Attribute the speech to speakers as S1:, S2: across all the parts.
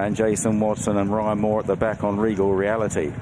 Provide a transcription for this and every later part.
S1: and Jason Watson and Ryan Moore at the back on Regal Reality.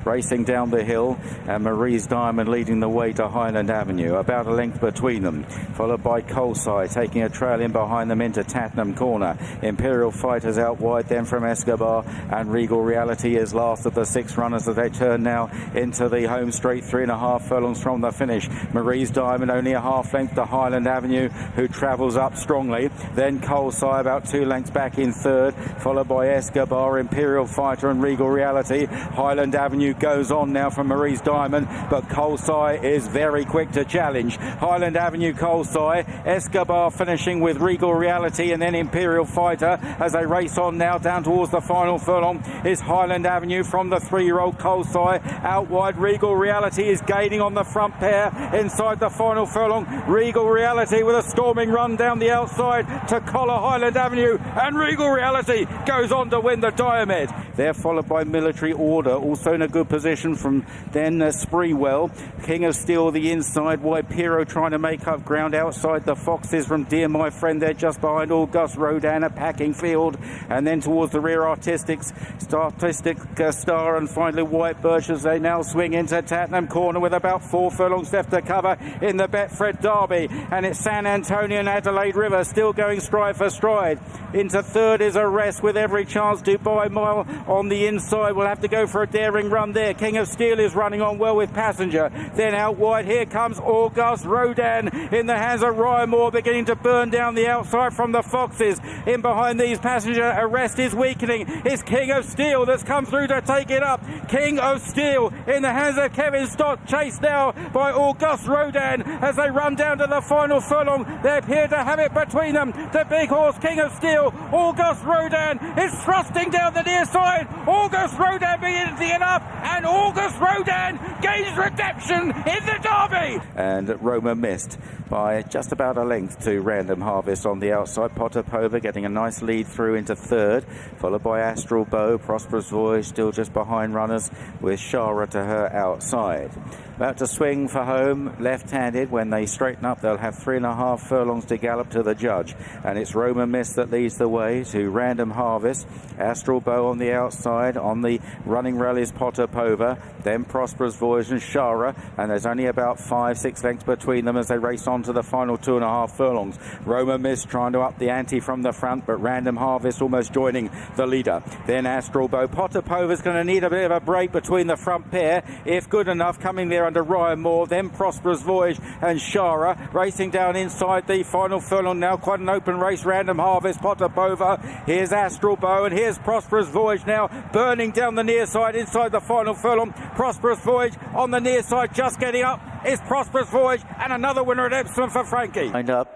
S1: Racing down the hill, and Marie's Diamond leading the way to Highland Avenue, about a length between them, followed by Colesai taking a trail in behind them into Tattenham Corner. Imperial Fighters out wide then from Escobar, and Regal Reality is last of the 6 runners as they turn now into the home straight, 3.5 furlongs from the finish. Marie's Diamond only a half length to Highland Avenue, who travels up strongly. Then Colesai about 2 lengths back in third, followed by Escobar, Imperial Fighter and Regal Reality. Highland Avenue goes on now from Marie's Diamond, but Colesai is very quick to challenge. Highland Avenue, Colesai, Escobar finishing with Regal Reality, and then Imperial Fighter as they race on now down towards the final furlong is Highland Avenue from the 3-year-old Colesai. Out wide, Regal Reality is gaining on the front pair inside the final furlong. Regal Reality with a storming run down the outside to collar Highland Avenue, and Regal Reality goes on to win the Diomed. They're followed by Military Order, also in a good position from then Spreewell. King of Steel the inside wide, Piero trying to make up ground outside the Foxes from Dear My Friend. They're just behind Auguste Rodin, a packing field, and then towards the rear Artistic Star and finally White Birch as they now swing into Tattenham Corner with about 4 furlongs left to cover in the Betfred Derby, and it's San Antonio and Adelaide River still going stride for stride. Into third is Arrest with every chance. Dubai Mile on the inside will have to go for a daring run there. King of Steel is running on well with Passenger. Then out wide, here comes Auguste Rodin in the hands of Ryan Moore, beginning to burn down the outside from the Foxes. In behind these, Passenger. Arrest is weakening. It's King of Steel that's come through to take it up. King of Steel in the hands of Kevin Stott, chased now by Auguste Rodin as they run down to the final furlong. They appear to have it between them. The big horse, King of Steel. Auguste Rodin is thrusting down the near side. Auguste Rodin begins to get up, and Auguste Rodin gains redemption in the Derby. And Roma missed by just about a length to Random Harvest on the outside. Potapova getting a nice lead through into third, followed by Astral Bow. Prosperous Voyage still just behind runners with Shara to her outside. About to swing for home, left-handed. When they straighten up, they'll have 3.5 furlongs to gallop to the judge. And it's Roma Mist that leads the way to Random Harvest. Astral Bow on the outside. On the running rail is Potapova. Then Prosperous Voyage and Shara. And there's only about 5-6 lengths between them as they race on to the final 2.5 furlongs. Roma Mist trying to up the ante from the front, but Random Harvest almost joining the leader. Then Astral Bow. Potapova's going to need a bit of a break between the front pair, if good enough, coming there under Ryan Moore. Then Prosperous Voyage and Shara racing down inside the final furlong now. Quite an open race. Random Harvest, Potapova. Here's Astral Bow, and here's Prosperous Voyage now burning down the near side inside the final furlong. Prosperous Voyage on the near side, just getting up is Prosperous Voyage, and another winner at Epsom for Frankie. Lined up,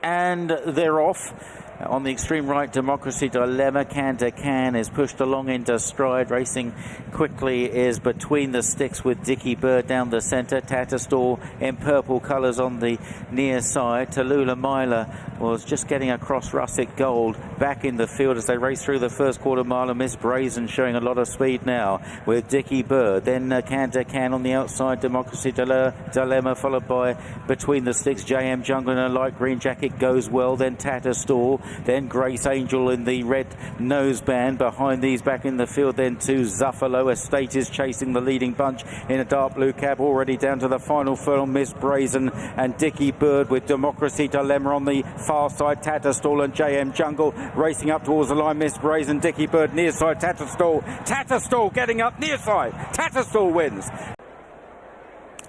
S1: and they're off. On the extreme right, Democracy Dilemma. Can to Can is pushed along into stride. Racing quickly is Between the Sticks with Dicky Bird down the centre. Tatterstall in purple colours on the near side. Tallulah Myla was just getting across Russet Gold back in the field as they race through the first quarter mile. And Miss Brazen showing a lot of speed now with Dicky Bird. Then Can to Can on the outside. Democracy Dilemma followed by Between the Sticks. JM Jungle in a light green jacket goes well. Then Tatterstall. Then Grace Angel in the red noseband. Behind these back in the field then to Zuffalo. Estate is chasing the leading bunch in a dark blue cab already down to the final furlong. Miss Brazen and Dicky Bird with Democracy Dilemma on the far side. Tatterstall and JM Jungle racing up towards the line. Miss Brazen, Dicky Bird near side. Tatterstall getting up near side. Tatterstall wins.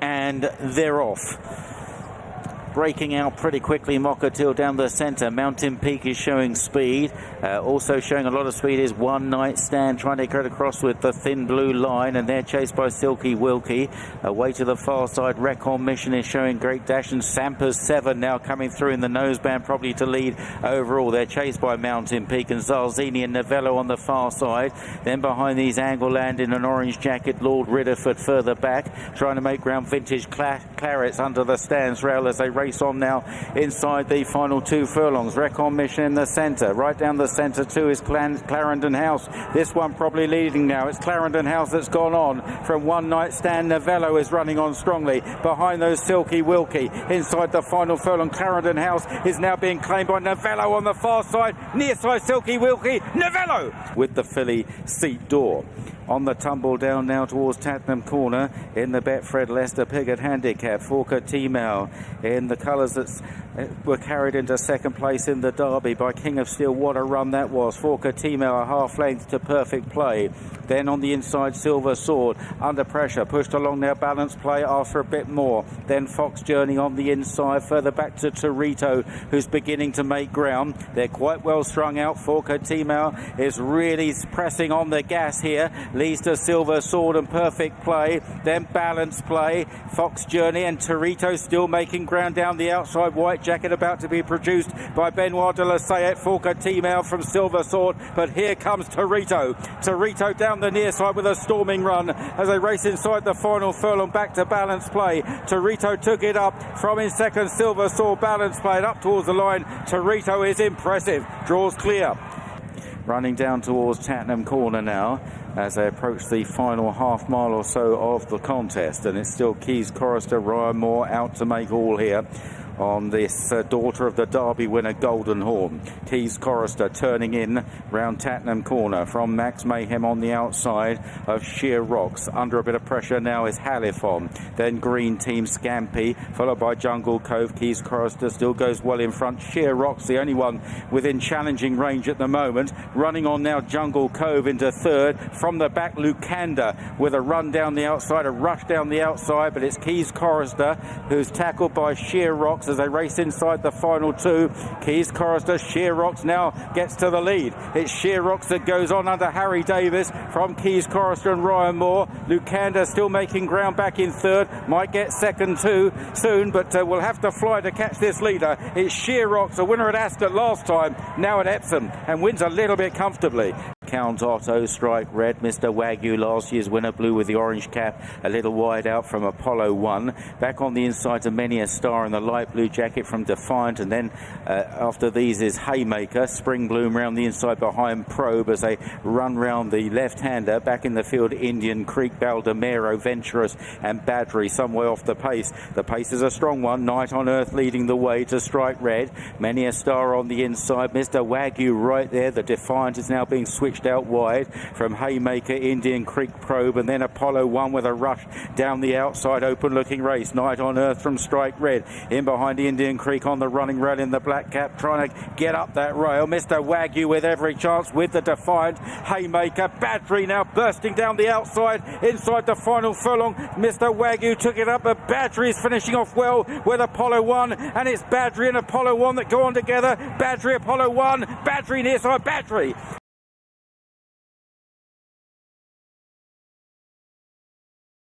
S1: And they're off. Breaking out pretty quickly, Mokkatil down the centre. Mountain Peak is showing speed. Also showing a lot of speed is One Night Stand, trying to get across with the thin blue line, and they're chased by Silky Wilkie. Away to the far side, Recon Mission is showing great dash, and Sampers 7 now coming through in the noseband, probably to lead overall. They're chased by Mountain Peak and Zarzini and Novello on the far side. Then behind these, Angleland in an orange jacket, Lord Ridderford further back, trying to make ground. Vintage Clarets under the stands rail as they race race on now inside the final 2 furlongs. Recognition in the centre. Right down the centre too is Clarendon House. This one probably leading now. It's Clarendon House that's gone on from One Night Stand. Novello is running on strongly behind those Silky Wilkie. Inside the final furlong, Clarendon House is now being claimed by Novello on the far side. Near side, Silky Wilkie. Novello with the filly Seat Door. On the tumble down now towards Tattenham Corner in the Betfred Leicester Piggott Handicap. Forker T-Mail in the colours that were carried into second place in the Derby by King of Steel. What a run that was. Forker T-Mail a half length to Perfect Play. Then on the inside, Silver Sword under pressure, pushed along their balance play after a bit more. Then Fox Journey on the inside, further back to Torito, who's beginning to make ground. They're quite well strung out. Forker T-Mail is really pressing on the gas here. Leads to Silver Sword and Perfect Play. Then Balance Play, Fox Journey and Torito still making ground down the outside. White Jacket about to be produced by Benoit de la Sayette. Forker T-Mail from Silver Sword, but here comes Torito. Torito down the near side with a storming run as they race inside the final furlong back to Balance Play. Torito took it up from in second. Silver Sword, Balance Play up towards the line. Torito is impressive, draws clear. Running down towards Tattenham Corner now as they approach the final half mile or so of the contest, and it's still Keys Chorister, Ryan Moore out to make all here on this daughter of the Derby winner Golden Horn. Keys Chorister turning in round Tattenham Corner from Max Mayhem on the outside of Sheer Rocks. Under a bit of pressure now is Halifon. Then Green Team Scampy, followed by Jungle Cove. Keys Chorister still goes well in front. Sheer Rocks, the only one within challenging range at the moment. Running on now Jungle Cove into third. From the back, Lucanda with a run down the outside, a rush down the outside, but it's Keys Chorister who's tackled by Sheer Rocks as they race inside the final 2. Keys Chorister, Sheer Rocks now gets to the lead. It's Sheer Rocks that goes on under Harry Davis from Keys Chorister and Ryan Moore. Lucanda still making ground back in third. Might get second too soon, but will have to fly to catch this leader. It's Sheer Rocks, the winner at Ascot last time, now at Epsom, and wins a little bit comfortably. Count Otto, Strike Red, Mr. Wagyu, last year's winner, blue with the orange cap, a little wide out from Apollo 1. Back on the inside to Many a Star in the light blue jacket from Defiant, and then after these is Haymaker, Spring Bloom round the inside behind Probe as they run round the left-hander. Back in the field, Indian Creek, Baldemero, Venturous and Badry some way off the pace. The pace is a strong one. Night on Earth leading the way to Strike Red. Many a Star on the inside. Mr. Wagyu right there. The Defiant is now being switched out wide from Haymaker, Indian Creek, Probe, and then Apollo 1 with a rush down the outside. Open looking race. Night on Earth from Strike Red. In behind Indian Creek on the running rail in the black cap, trying to get up that rail. Mr. Wagyu with every chance with the Defiant. Haymaker, Badry now bursting down the outside inside the final furlong. Mr. Wagyu took it up, but Badry is finishing off well with Apollo 1, and it's Badry and Apollo 1 that go on together. Badry, Apollo 1, Badry near side, Badry.